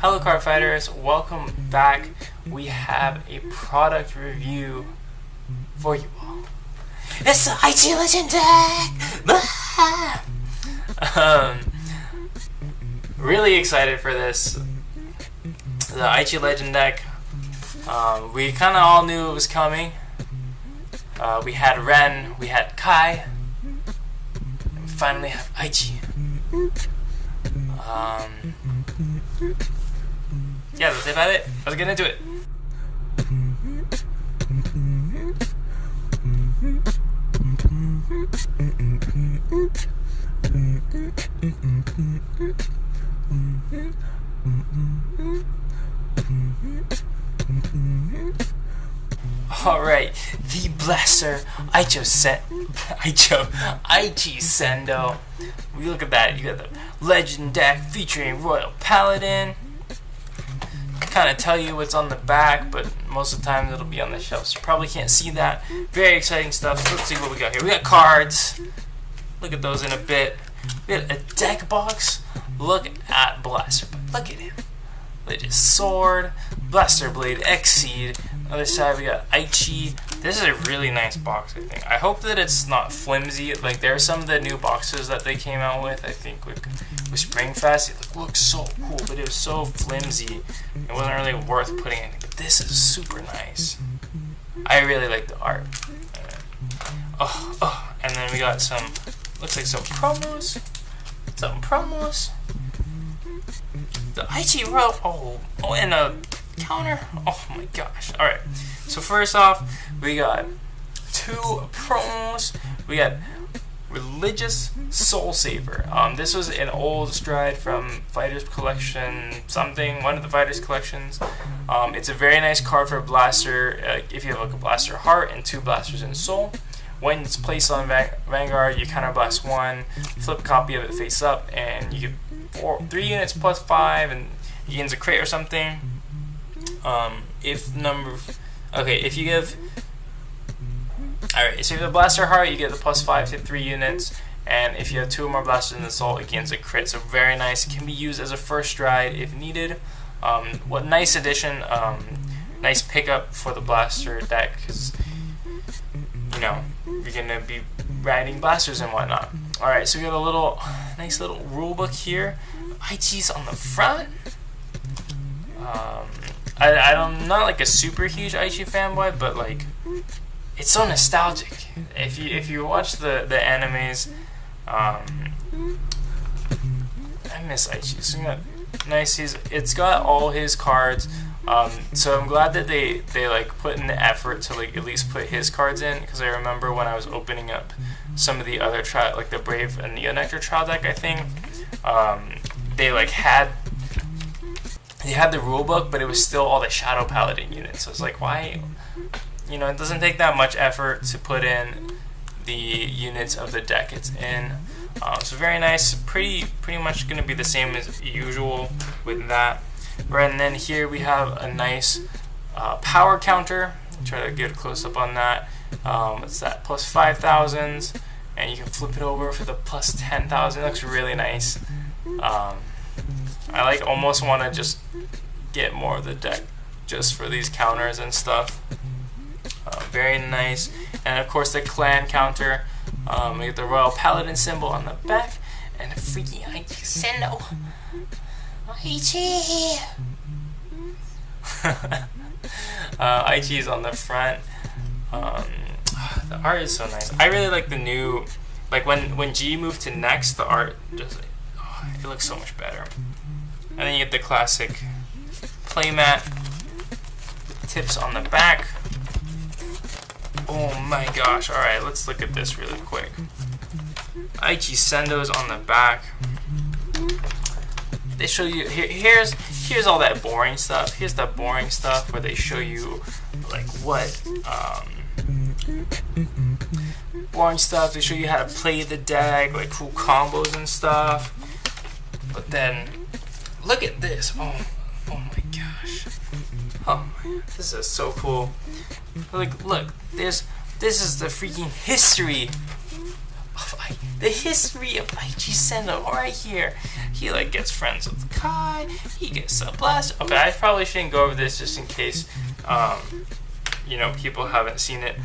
Hello card fighters, welcome back. We have a product review for you all. It's the Aichi Legend deck! Really excited for this. The Aichi Legend deck. We kinda all knew it was coming. We had Ren, we had Kai, and we finally have Aichi. Yeah, that's about it. Let's get into it. Alright, the Blaster Aichi Sendou. We look at that. You got the Legend deck featuring Royal Paladin. Kind of tell you what's on the back, but most of the time it'll be on the shelf, so you probably can't see that. Very exciting stuff. So let's see what we got here. We got cards. Look at those in a bit. We got a deck box. Look at Blaster. Look at him. Legend Sword, Blaster Blade, Exceed. Other side we got Aichi. This is a really nice box, I think. I hope that it's not flimsy. Like, there are some of the new boxes that they came out with, I think, with Springfest. It looks so cool, but it was so flimsy. It wasn't really worth putting in. But this is super nice. I really like the art. And then we got some, looks like some promos. The Aichi rope. And a counter. Oh my gosh. Alright. So first off, we got two promos. We got Religious Soul Saver. This was an old stride from Fighters Collection something, one of the Fighters Collections. It's a very nice card for a Blaster, if you have like a Blaster Heart and two Blasters in Soul. When it's placed on Vanguard, you counter blast one, flip a copy of it face up, and you get 3 units plus 5, and he gains a crate or something. If you give, alright, so if you have a Blaster Heart, you get the plus 5 to 3 units, and if you have 2 or more Blasters in the Soul, it gains a crit. So very nice. It can be used as a first stride if needed. What nice addition, nice pickup for the Blaster deck, because you know you're gonna be riding Blasters and whatnot. Alright, so we got a nice little rule book here. Aichi's on the front. I'm not like a super huge Aichi fanboy, but like, it's so nostalgic. If you watch the animes, I miss Aichi. So nice. It's got all his cards. So I'm glad that they like put in the effort to like at least put his cards in, because I remember when I was opening up some of the other trial, like the Brave and Neonectar trial deck, I think they like had the rule book, but it was still all the Shadow Paladin units. So it's like, why? You know, it doesn't take that much effort to put in the units of the deck it's in. So very nice. Pretty much going to be the same as usual with that. Right, and then here we have a nice power counter. I'll try to get a close up on that. It's that plus 5,000s, and you can flip it over for the plus 10,000. It looks really nice. I like almost want to just get more of the deck just for these counters and stuff. Very nice. And of course the clan counter. We get the Royal Paladin symbol on the back, and a freaking Aichi Sendou. Aichi! Aichi's on the front. The art is so nice. I really like the new, like when G moved to Next, the art just like, it looks so much better. And then you get the classic playmat, the tips on the back. Oh my gosh! All right, let's look at this really quick. Aichi Sendou's on the back. They show you here's all that boring stuff. Here's the boring stuff where they show you like what boring stuff. They show you how to play the deck, like cool combos and stuff. But then look at this. Oh my gosh. Oh my, this is so cool. Like, look, this is the freaking history of Aichi Sendou right here. He like gets friends with Kai. He gets a blast. Okay, I probably shouldn't go over this just in case, you know, people haven't seen it,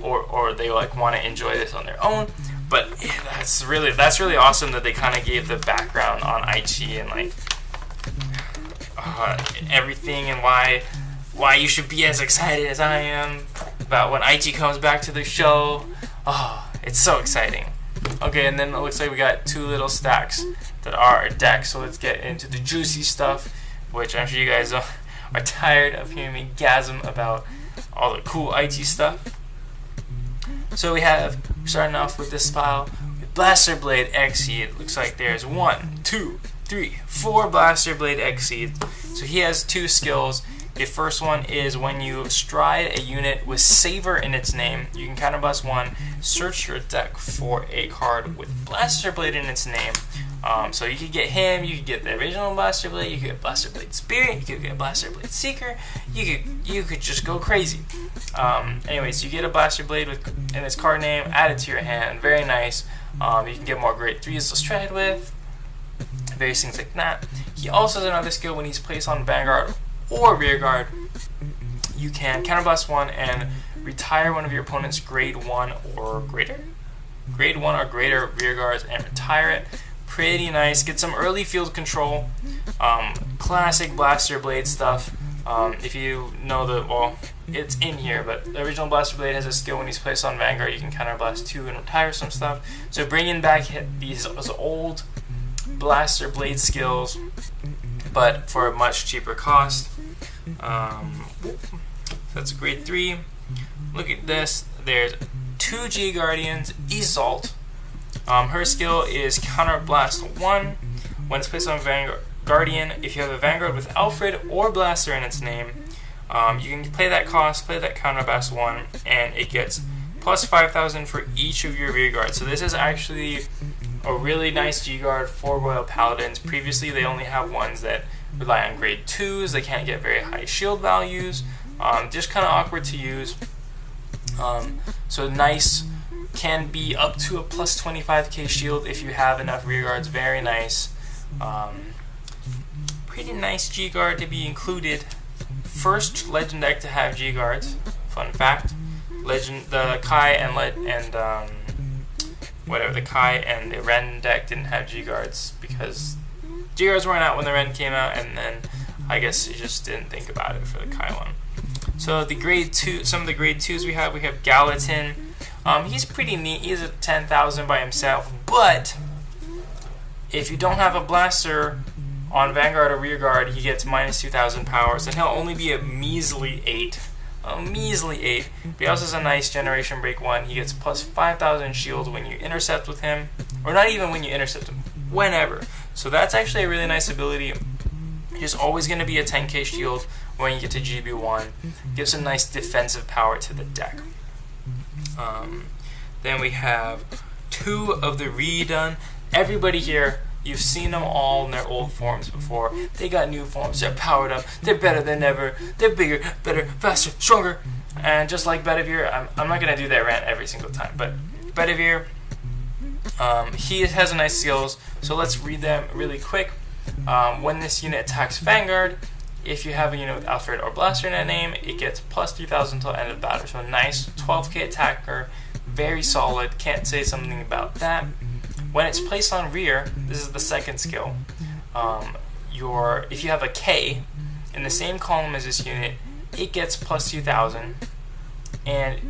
or they like want to enjoy this on their own. But yeah, that's really awesome that they kind of gave the background on Aichi and like everything, and why you should be as excited as I am about when Aichi comes back to the show. Oh, it's so exciting. Okay, and then it looks like we got 2 little stacks that are our deck. So let's get into the juicy stuff, which I'm sure you guys are tired of hearing me gasm about all the cool Aichi stuff. So we have, starting off with this pile, with Blaster Blade X Seed. It looks like there's 1, 2, 3, 4 Blaster Blade X Seed. So he has 2 skills. The first one is when you stride a unit with Savor in its name, you can counterblast 1, search your deck for a card with Blaster Blade in its name. So you could get him, you could get the original Blaster Blade, you could get Blaster Blade Spirit, you could get Blaster Blade Seeker, you could just go crazy. Anyways, you get a Blaster Blade in its card name, add it to your hand, very nice. You can get more grade 3s to stride with, various things like that. He also has another skill when he's placed on Vanguard or Rear Guard. You can counterblast 1 and retire one of your opponent's grade 1 or greater rear guards and retire it. Pretty nice. Get some early field control. Classic Blaster Blade stuff. If you know well, it's in here, but the original Blaster Blade has a skill when he's placed on Vanguard, you can counterblast 2 and retire some stuff. So bringing back these old Blaster Blade skills, but for a much cheaper cost. That's grade 3. Look at this. There's 2 G Guardians, Isolt. Her skill is Counterblast 1. When it's placed on Vanguard Guardian, if you have a Vanguard with Alfred or Blaster in its name, you can play that cost, play that Counterblast 1, and it gets plus 5,000 for each of your rear guards. So this is actually a really nice G-Guard for Royal Paladins. Previously, they only have ones that rely on grade 2s. They can't get very high shield values. Just kind of awkward to use. So nice, can be up to a plus 25k shield if you have enough rear guards. Very nice. Pretty nice G-Guard to be included. First Legend deck to have G-Guards. Fun fact. The Kai and the Ren deck didn't have G-Guards because G-Guards weren't out when the Ren came out, and then I guess you just didn't think about it for the Kai one. So the grade 2, some of the grade 2s we have Gallatin. He's pretty neat. He's at 10,000 by himself, but if you don't have a blaster on Vanguard or Rear Guard, he gets minus 2,000 powers, and he'll only be a measly 8. A measly 8. But he also has a nice Generation Break 1. He gets plus 5,000 shield when you intercept with him, or not even when you intercept him, whenever. So that's actually a really nice ability. He's always going to be a 10k shield when you get to GB1. Gives some nice defensive power to the deck. Then we have 2 of the redone. Everybody here, you've seen them all in their old forms before. They got new forms. They're powered up. They're better than ever. They're bigger, better, faster, stronger. And just like Bedivere, I'm not going to do that rant every single time, but Bedivere, he has nice skills. So let's read them really quick. When this unit attacks Vanguard, if you have a unit with Alfred or Blaster in that name, it gets plus 3,000 until end of battle. So nice, 12k attacker, very solid. Can't say something about that. When it's placed on rear, this is the second skill. If you have a K in the same column as this unit, it gets plus 2,000, and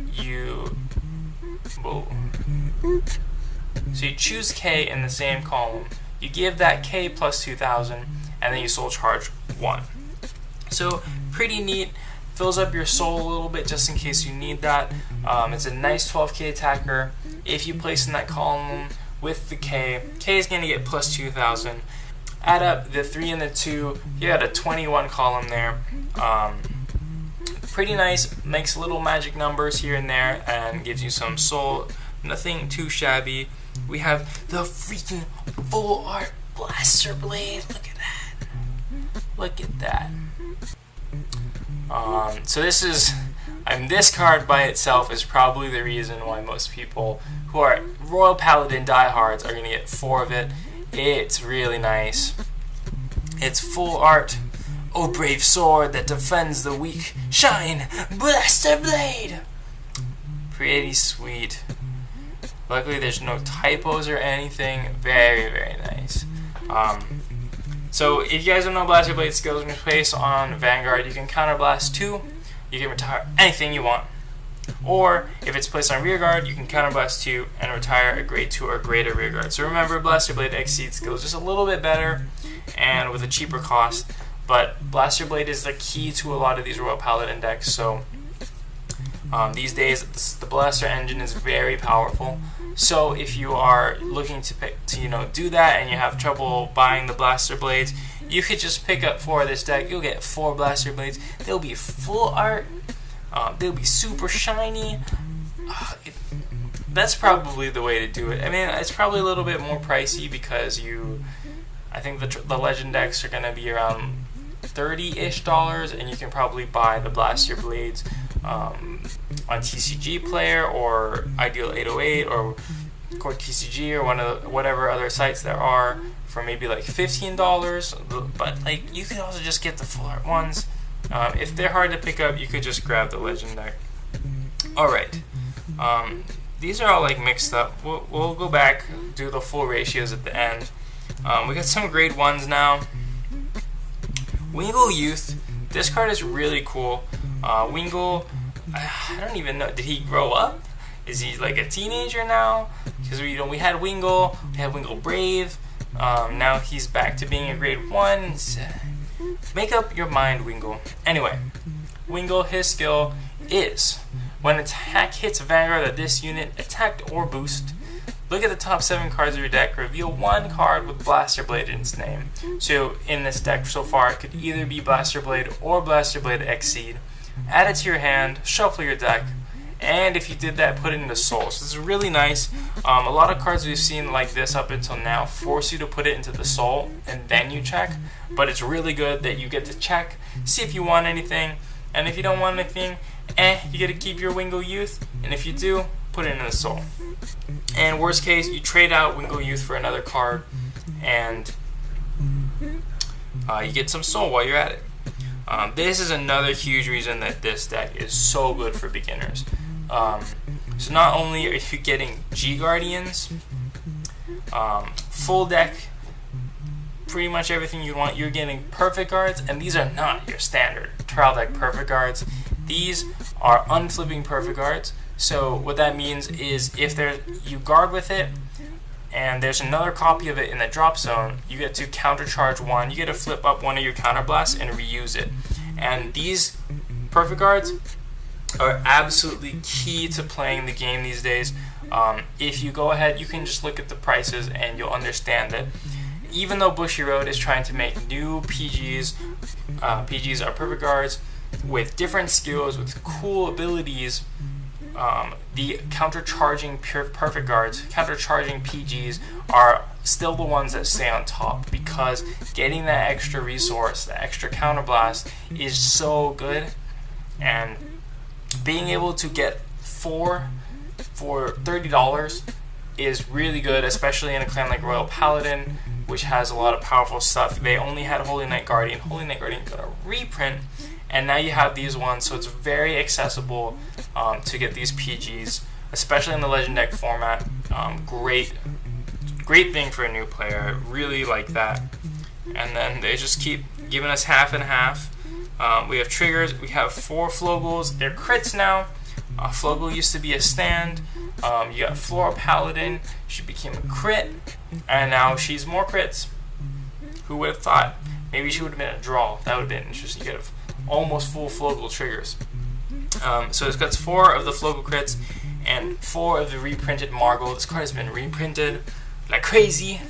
so you choose K in the same column. You give that K plus 2,000, and then you soul charge 1. So pretty neat. Fills up your soul a little bit just in case you need that. It's a nice 12k attacker. If you place in that column with the K is going to get plus 2,000. Add up the 3 and the 2, you got a 21 column there. Pretty nice, makes little magic numbers here and there and gives you some soul. Nothing too shabby. We have the freaking full art Blaster Blade. Look at that. Look at that. So this card by itself is probably the reason why most people who are Royal Paladin diehards are going to get 4 of it. It's really nice. It's full art. Oh, brave sword that defends the weak, shine, Blaster Blade! Pretty sweet. Luckily, there's no typos or anything. Very, very nice. So, if you guys don't know Blaster Blade skills, when you place on Vanguard, you can counterblast 2. You can retire anything you want. Or, if it's placed on Rearguard, you can counterblast 2 and retire a grade 2 or greater Rearguard. So remember, Blaster Blade exceeds skills just a little bit better and with a cheaper cost. But Blaster Blade is the key to a lot of these Royal Paladin decks. So these days, the Blaster engine is very powerful. So if you are looking to do that and you have trouble buying the Blaster Blades, you could just pick up 4 of this deck. You'll get 4 Blaster Blades. They'll be full art. They'll be super shiny. That's probably the way to do it. I mean, it's probably a little bit more pricey because I think the Legend decks are going to be around $30-ish, and you can probably buy the Blaster Blades on TCG Player or Ideal 808 or Core TCG or whatever other sites there are for maybe like $15. But like, you could also just get the full art ones. If they're hard to pick up, you could just grab the Legend deck. Alright, these are all like mixed up. We'll go back, do the full ratios at the end. We got some grade 1s now. Wingull Youth, this card is really cool. Wingull, I don't even know, did he grow up? Is he like a teenager now? Because we had Wingull, we had Wingull Brave, now he's back to being a grade 1. Make up your mind, Wingull. Anyway, Wingull, his skill is, when attack hits Vanguard of this unit, attacked or boost, look at the top 7 cards of your deck, reveal 1 card with Blaster Blade in its name. So in this deck so far, it could either be Blaster Blade or Blaster Blade Exceed. Add it to your hand, shuffle your deck, and if you did that, put it into Soul. So this is really nice. A lot of cards we've seen like this up until now force you to put it into the Soul, and then you check. But it's really good that you get to check, see if you want anything, and if you don't want anything, you get to keep your Wingull Youth, and if you do, put it in the Soul. And worst case, you trade out Wingull Youth for another card, and you get some Soul while you're at it. This is another huge reason that this deck is so good for beginners. So not only are you getting G-Guardians, full deck, pretty much everything you want, you're getting Perfect Guards, and these are not your standard trial deck Perfect Guards. These are unflipping Perfect Guards. So what that means is if you guard with it, and there's another copy of it in the drop zone, you get to countercharge 1, you get to flip up one of your counterblasts and reuse it. And these Perfect Guards are absolutely key to playing the game these days. If you go ahead, you can just look at the prices and you'll understand that even though Bushiroad is trying to make new PGs, PGs are Perfect Guards with different skills, with cool abilities, the counter-charging Perfect Guards, counter-charging PGs are still the ones that stay on top, because getting that extra resource, that extra counterblast is so good, and being able to get 4 for $30 is really good, especially in a clan like Royal Paladin, which has a lot of powerful stuff. They only had Holy Knight Guardian. Holy Knight Guardian got a reprint, and now you have these ones, so it's very accessible to get these PGs, especially in the Legend deck format. Great thing for a new player. Really like that. And then they just keep giving us half and half. We have triggers. We have 4 Flogels. They're crits now. Flogel used to be a stand. You got Flora Paladin. She became a crit, and now she's more crits. Who would have thought? Maybe she would have been a draw. That would have been interesting. You get almost full Flogel triggers. So it's got 4 of the Flogel crits and 4 of the reprinted Margot. This card has been reprinted like crazy.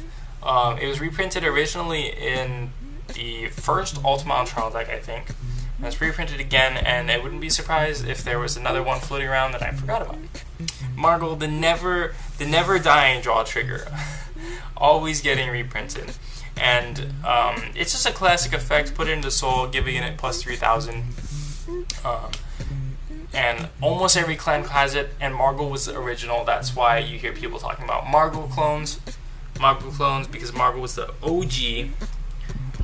It was reprinted originally in the first Ultima Trial deck, I think. And it's reprinted again, and I wouldn't be surprised if there was another one floating around that I forgot about. Margot, the never dying draw trigger, always getting reprinted. And it's just a classic effect. Put it into Soul, giving it plus 3,000. And almost every clan has it, and Margot was the original. That's why you hear people talking about Margot clones. Marble clones because Marble was the OG,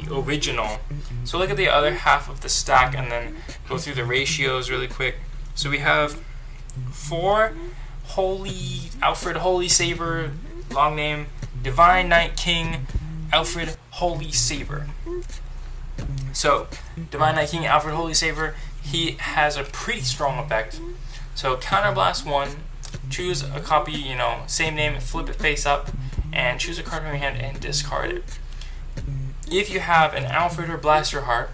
the original. So look at the other half of the stack and then go through the ratios really quick. So we have 4 Holy Alfred Holy Saber, long name, Divine Knight King Alfred Holy Saber. So Divine Knight King Alfred Holy Saber, he has a pretty strong effect. So Counterblast 1, choose a copy, you know, same name, flip it face up, and choose a card from your hand and discard it. If you have an Alfred or Blaster Heart,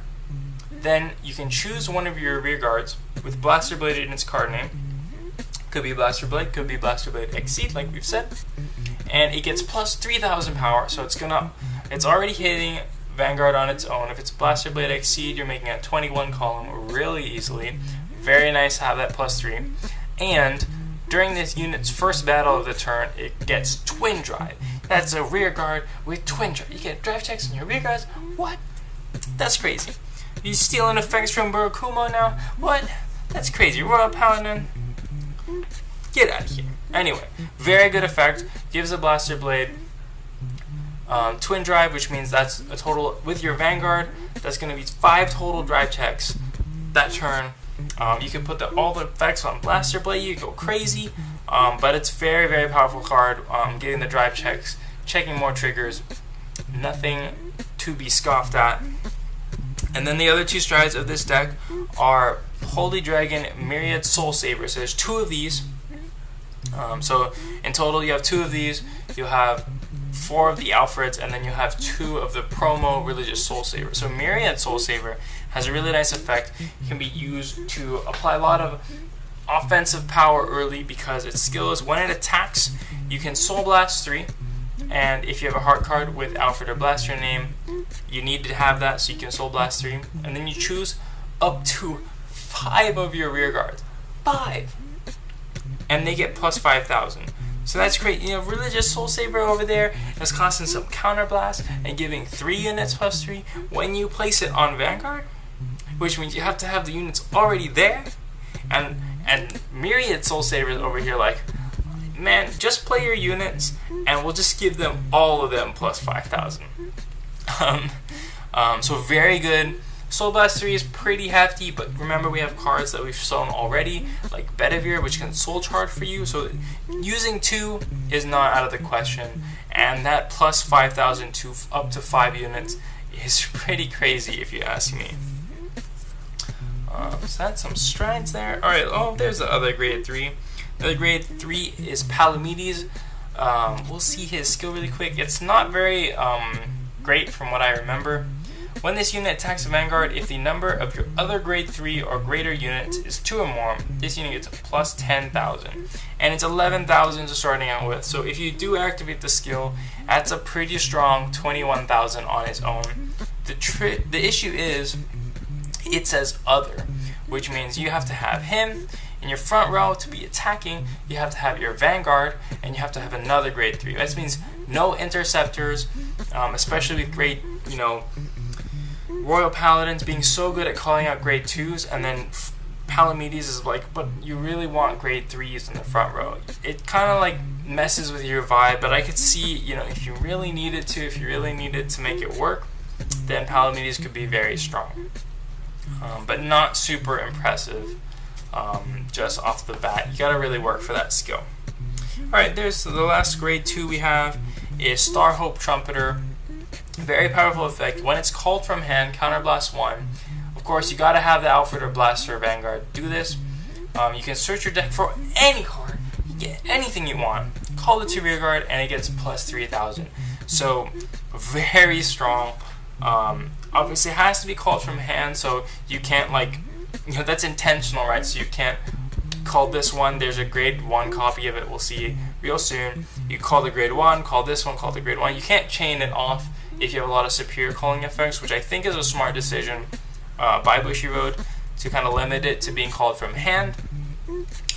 then you can choose one of your rear guards with Blaster Blade in its card name. Could be Blaster Blade, could be Blaster Blade Exceed, like we've said. And it gets plus 3,000 power, so it's already hitting Vanguard on its own. If it's Blaster Blade Exceed, you're making a 21 column really easily. Very nice to have that plus 3. And during this unit's first battle of the turn, it gets Twin Drive. That's a rear guard with Twin Drive. You get drive checks on your rear guards. What? That's crazy. You stealing effects from Burakumo now? What? That's crazy. Royal Paladin? Get out of here. Anyway, very good effect. Gives a Blaster Blade Twin Drive, which means that's a total, with your Vanguard, that's going to be 5 total drive checks that turn. You can put all the effects on Blaster Blade, you can go crazy, but it's very, very powerful card. Getting the drive checks, checking more triggers, nothing to be scoffed at. And then the other 2 strides of this deck are Holy Dragon Myriad Soul Saver. So there's 2 of these. So in total you have 2 of these. You'll have 4 of the Alfreds, and then you have 2 of the promo Religious Soul Saver. So Myriad Soul Saver has a really nice effect. It can be used to apply a lot of offensive power early because its skill is when it attacks, you can Soul Blast 3. And if you have a heart card with Alfred or Blaster name, you need to have that so you can Soul Blast 3. And then you choose up to 5 of your rear guards. 5! And they get plus 5,000. So that's great. You know, Religious Soul Saver over there is costing some counterblast and giving 3 units plus 3 when you place it on Vanguard, which means you have to have the units already there. And Myriad Soul Savers over here like, man, just play your units and we'll just give them all of them plus 5,000. So very good. Soul Blast 3 is pretty hefty, but remember we have cards that we've shown already, like Bedivere, which can soul charge for you, so using 2 is not out of the question, and that plus 5,000 to up to 5 units is pretty crazy if you ask me. So that's some strides there. Alright, oh, there's the other grade 3. The other grade 3 is Palamedes. We'll see his skill really quick. It's not very great from what I remember. When this unit attacks a Vanguard, if the number of your other grade 3 or greater units is 2 or more, this unit gets a plus 10,000. And it's 11,000 to starting out with. So if you do activate the skill, that's a pretty strong 21,000 on its own. The issue is, it says other, which means you have to have him in your front row to be attacking, you have to have your Vanguard, and you have to have another grade 3. That means no interceptors, especially with grade, you know, Royal Paladins being so good at calling out grade 2s, and then Palamedes is like, but you really want grade 3s in the front row. It kind of like messes with your vibe, but I could see, you know, if you really needed to make it work, then Palamedes could be very strong. But not super impressive just off the bat. You gotta really work for that skill. Alright, there's the last grade 2 we have is Starhope Trumpeter. Very powerful effect. When it's called from hand, Counterblast 1. Of course, you gotta have the Alfred or Blaster or Vanguard do this. You can search your deck for any card. You get anything you want. Call it to rear guard, and it gets plus 3,000. So, very strong. Obviously, it has to be called from hand, so you can't, like, you know, that's intentional, right? So you can't call this one. There's a grade 1 copy of it. We'll see real soon. You call the grade 1, call this one, call the grade 1. You can't chain it off if you have a lot of superior calling effects, which I think is a smart decision by Bushiroad to kind of limit it to being called from hand,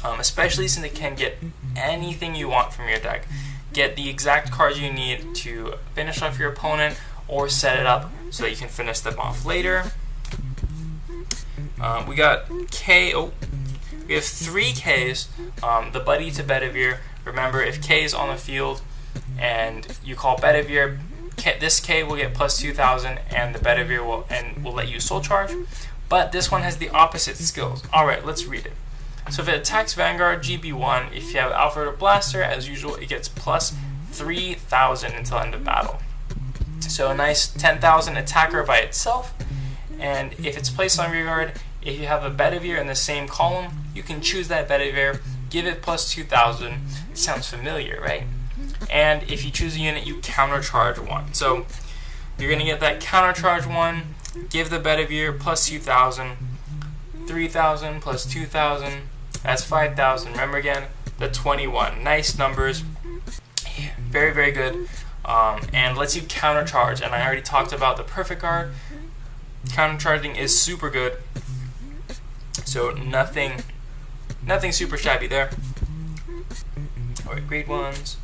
especially since it can get anything you want from your deck. Get the exact cards you need to finish off your opponent or set it up so that you can finish them off later. We got we have 3 Ks, the Buddy to Bedivere. Remember, if K is on the field, and you call Bedivere. This K will get plus 2,000, and the Bedivere will let you soul charge. But this one has the opposite skills. Alright, let's read it. So if it attacks Vanguard GB1, if you have Alfred or Blaster, as usual, it gets plus 3,000 until end of battle. So a nice 10,000 attacker by itself. And if it's placed on rear guard, if you have a Bedivere in the same column, you can choose that Bedivere, give it plus 2,000. Sounds familiar, right? And if you choose a unit, you countercharge 1. So you're going to get that countercharge 1, give the Bedivere plus 2,000, 3,000 plus 2,000, that's 5,000. Remember again, the 21. Nice numbers. Very, very good. And lets you countercharge. And I already talked about the perfect guard. Countercharging is super good. So nothing super shabby there. Alright, grade 1s.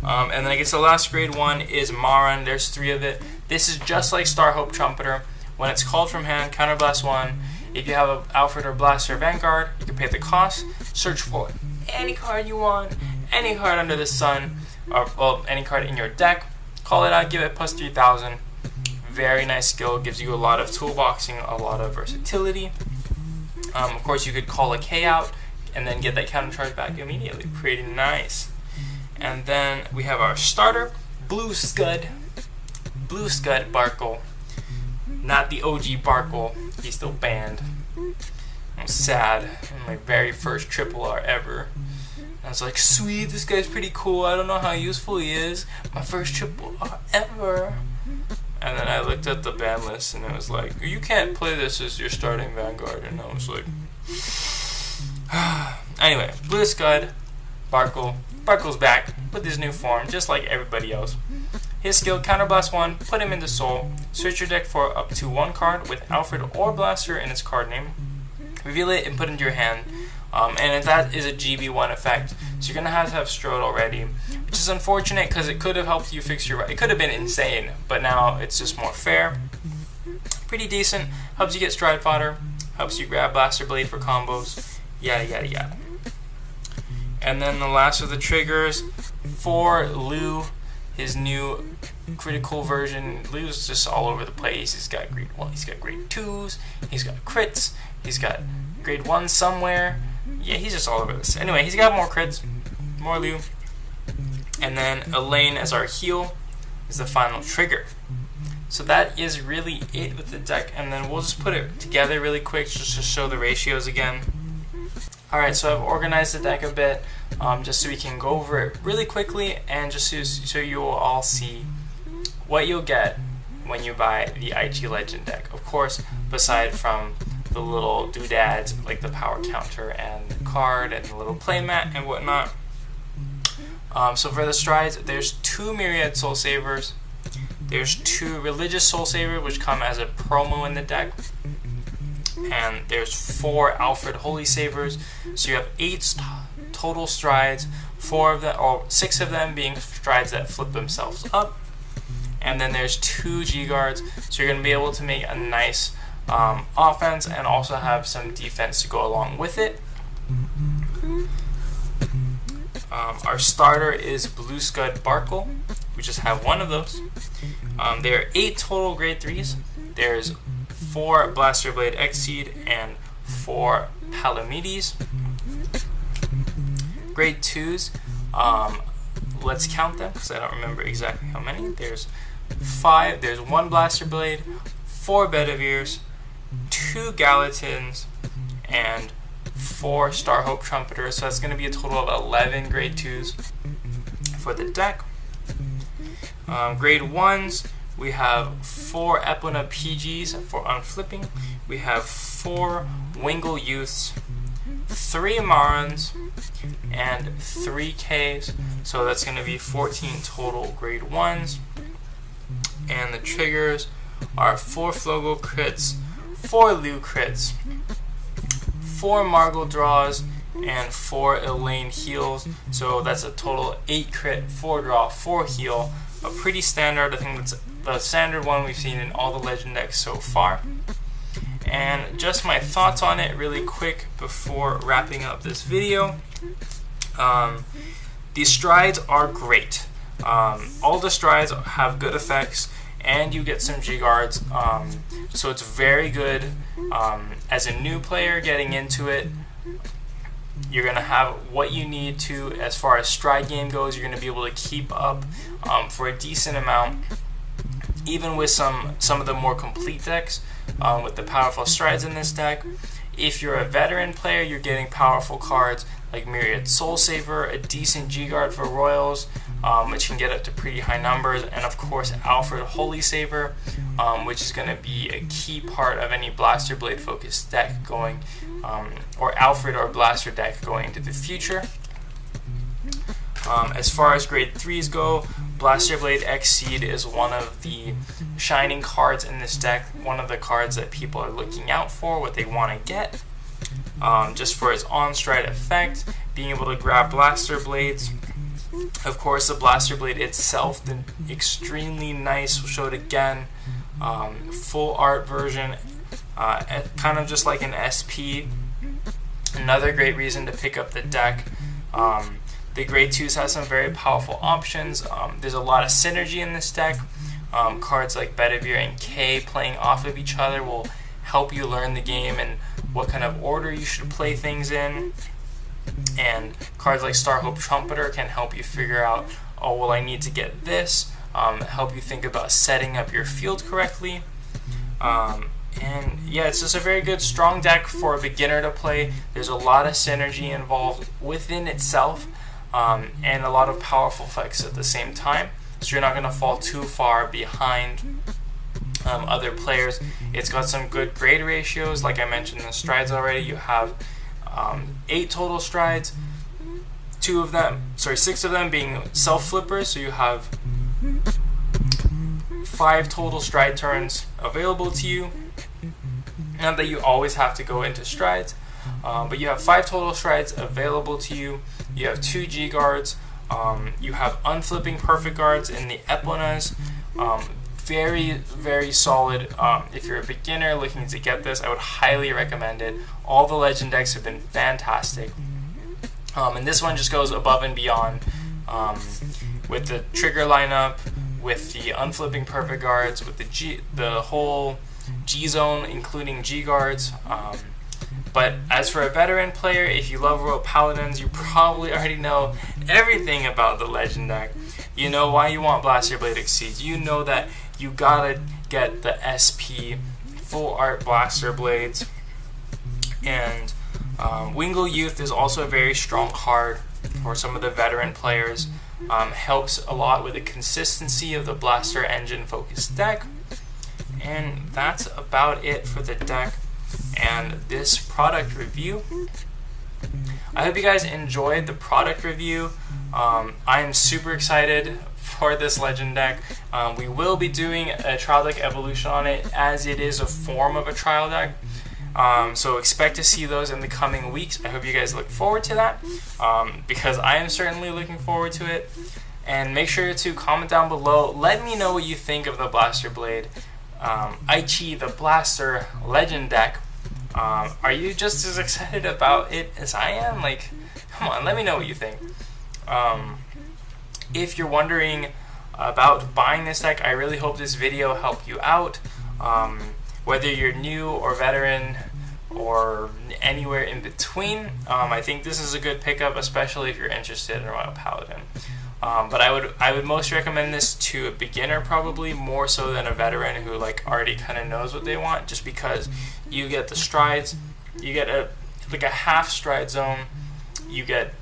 And then I guess the last grade 1 is Maran. There's 3 of it. This is just like Starhope Trumpeter. When it's called from hand, counterblast 1. If you have an Alfred or Blaster Vanguard, you can pay the cost. Search for any card you want, any card under the sun, or well, any card in your deck. Call it out, give it plus 3,000. Very nice skill. Gives you a lot of toolboxing, a lot of versatility. Of course, you could call a K out and then get that counter charge back immediately. Pretty nice. And then we have our starter, Blue Scud Barkle. Not the OG Barkle. He's still banned. I'm sad. My very first triple R ever. I was like, sweet, this guy's pretty cool. I don't know how useful he is. My first triple R ever. And then I looked at the ban list and it was like, you can't play this as your starting Vanguard. And I was like, anyway, Blue Scud Barkle. Barkle's back with his new form, just like everybody else. His skill, Counterblast 1, put him into Soul. Search your deck for up to 1 card with Alfred or Blaster in its card name. Reveal it and put it into your hand. And that is a GB1 effect. So you're going to have Strode already. Which is unfortunate because it could have helped you fix your... It could have been insane, but now it's just more fair. Pretty decent. Helps you get Stride Fodder. Helps you grab Blaster Blade for combos. Yada, yada, yada. And then the last of the triggers for Lou, his new critical version. Lou's just all over the place. He's got grade 1, he's got grade 2s, he's got crits, he's got grade 1 somewhere. Yeah, he's just all over this. Anyway, he's got more crits, more Lou. And then Elaine as our heal is the final trigger. So that is really it with the deck. And then we'll just put it together really quick just to show the ratios again. Alright, so I've organized the deck a bit just so we can go over it really quickly and just so you will all see what you'll get when you buy the Aichi Legend deck. Of course, beside from the little doodads like the power counter and the card and the little playmat and whatnot. So for the strides, there's 2 Myriad Soul Savers, there's 2 Religious Soul Savers which come as a promo in the deck, and there's 4 Alfred Holy Savers. So you have 8 total strides, 6 of them being strides that flip themselves up, and then there's 2 G guards. So you're going to be able to make a nice offense and also have some defense to go along with it. Our starter is Blue Scud Barkle. We just have 1 of those. There are 8 total grade 3s. There's 4 Blaster Blade Exceed and 4 Palamedes. Grade 2s, let's count them because I don't remember exactly how many. There's 5, there's 1 Blaster Blade, 4 Bediveres, 2 Galatins, and 4 Starhope Trumpeters. So that's going to be a total of 11 grade 2s for the deck. Grade 1s, we have 4 Epona PGs for unflipping. We have 4 Wingle Youths, 3 Marans, and 3 Ks. So that's going to be 14 total grade 1s. And the triggers are 4 Flogo crits, 4 Liu crits, 4 Margle draws, and 4 Elaine heals. So that's a total of 8 crit, 4 draw, 4 heal. A pretty standard. I think that's the standard one we've seen in all the Legend decks so far. And just my thoughts on it really quick before wrapping up this video. These strides are great. All the strides have good effects, and you get some G guards, so it's very good. As a new player getting into it, you're going to have what you need to, as far as stride game goes. You're going to be able to keep up for a decent amount, even with some of the more complete decks, with the powerful strides in this deck. If you're a veteran player, you're getting powerful cards like Myriad Soul Saver, a decent G-Guard for Royals, which can get up to pretty high numbers, and of course Alfred Holy Saver, which is going to be a key part of any Blaster Blade focused deck going, or Alfred or Blaster deck going into the future. As far as grade 3s go, Blaster Blade Exceed is one of the shining cards in this deck, one of the cards that people are looking out for, what they want to get. Just for its on-stride effect, being able to grab Blaster Blades. Of course, the Blaster Blade itself, the extremely nice, showed again, full art version, kind of just like an SP. Another great reason to pick up the deck. The grade 2s have some very powerful options. There's a lot of synergy in this deck. Cards like Bedivere and K playing off of each other will help you learn the game and what kind of order you should play things in. And cards like Starhope Trumpeter can help you figure out, oh, well, I need to get this, help you think about setting up your field correctly. And yeah, it's just a very good, strong deck for a beginner to play. There's a lot of synergy involved within itself, and a lot of powerful effects at the same time. So you're not going to fall too far behind other players. It's got some good grade ratios. Like I mentioned in the strides already, you have 8 total strides, 6 of them being self-flippers, so you have 5 total stride turns available to you. Not that you always have to go into strides, but you have 5 total strides available to you. You have 2 G guards. You have unflipping perfect guards in the Eplonas. Very, very solid. If you're a beginner looking to get this, I would highly recommend it. All the Legend decks have been fantastic. And this one just goes above and beyond with the trigger lineup, with the unflipping perfect guards, with the whole G-Zone, including G-Guards. But as for a veteran player, if you love Royal Paladins, you probably already know everything about the Legend deck. You know why you want Blaster Blade Exceed. You know that you gotta get the SP full art Blaster Blades. And Wingle Youth is also a very strong card for some of the veteran players. Helps a lot with the consistency of the Blaster Engine focused deck. And that's about it for the deck and this product review. I hope you guys enjoyed the product review. I am super excited for this Legend deck. We will be doing a trial deck evolution on it, as it is a form of a trial deck. So expect to see those in the coming weeks. I hope you guys look forward to that, because I am certainly looking forward to it. And make sure to comment down below. Let me know what you think of the Blaster Blade Aichi the Blaster Legend deck. Are you just as excited about it as I am? Like, come on, let me know what you think. If you're wondering about buying this deck, I really hope this video helped you out. Whether you're new or veteran or anywhere in between, I think this is a good pickup, especially if you're interested in Royal Paladin. But I would most recommend this to a beginner, probably more so than a veteran who already kind of knows what they want, just because you get the strides, you get a half stride zone, you get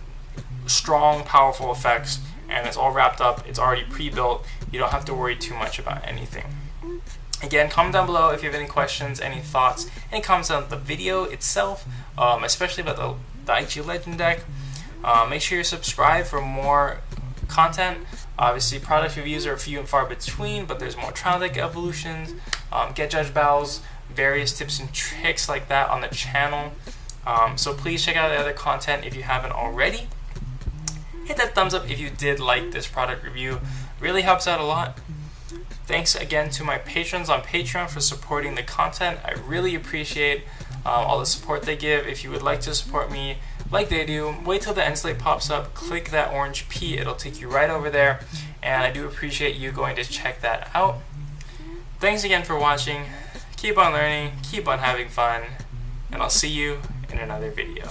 strong, powerful effects, and it's all wrapped up. It's already pre-built. You don't have to worry too much about anything. Again, comment down below if you have any questions, any thoughts, any comments on the video itself, especially about the Aichi Legend deck. Make sure you subscribe for more content. Obviously, product reviews are few and far between, but there's more trial deck evolutions, get judge battles, various tips and tricks like that on the channel. So please check out the other content if you haven't already. Hit that thumbs up if you did like this product review. Really helps out a lot. Thanks again to my patrons on Patreon for supporting the content. I really appreciate all the support they give. If you would like to support me like they do, wait till the end slate pops up, click that orange P, it'll take you right over there, and I do appreciate you going to check that out. Thanks again for watching. Keep on learning, keep on having fun, and I'll see you in another video.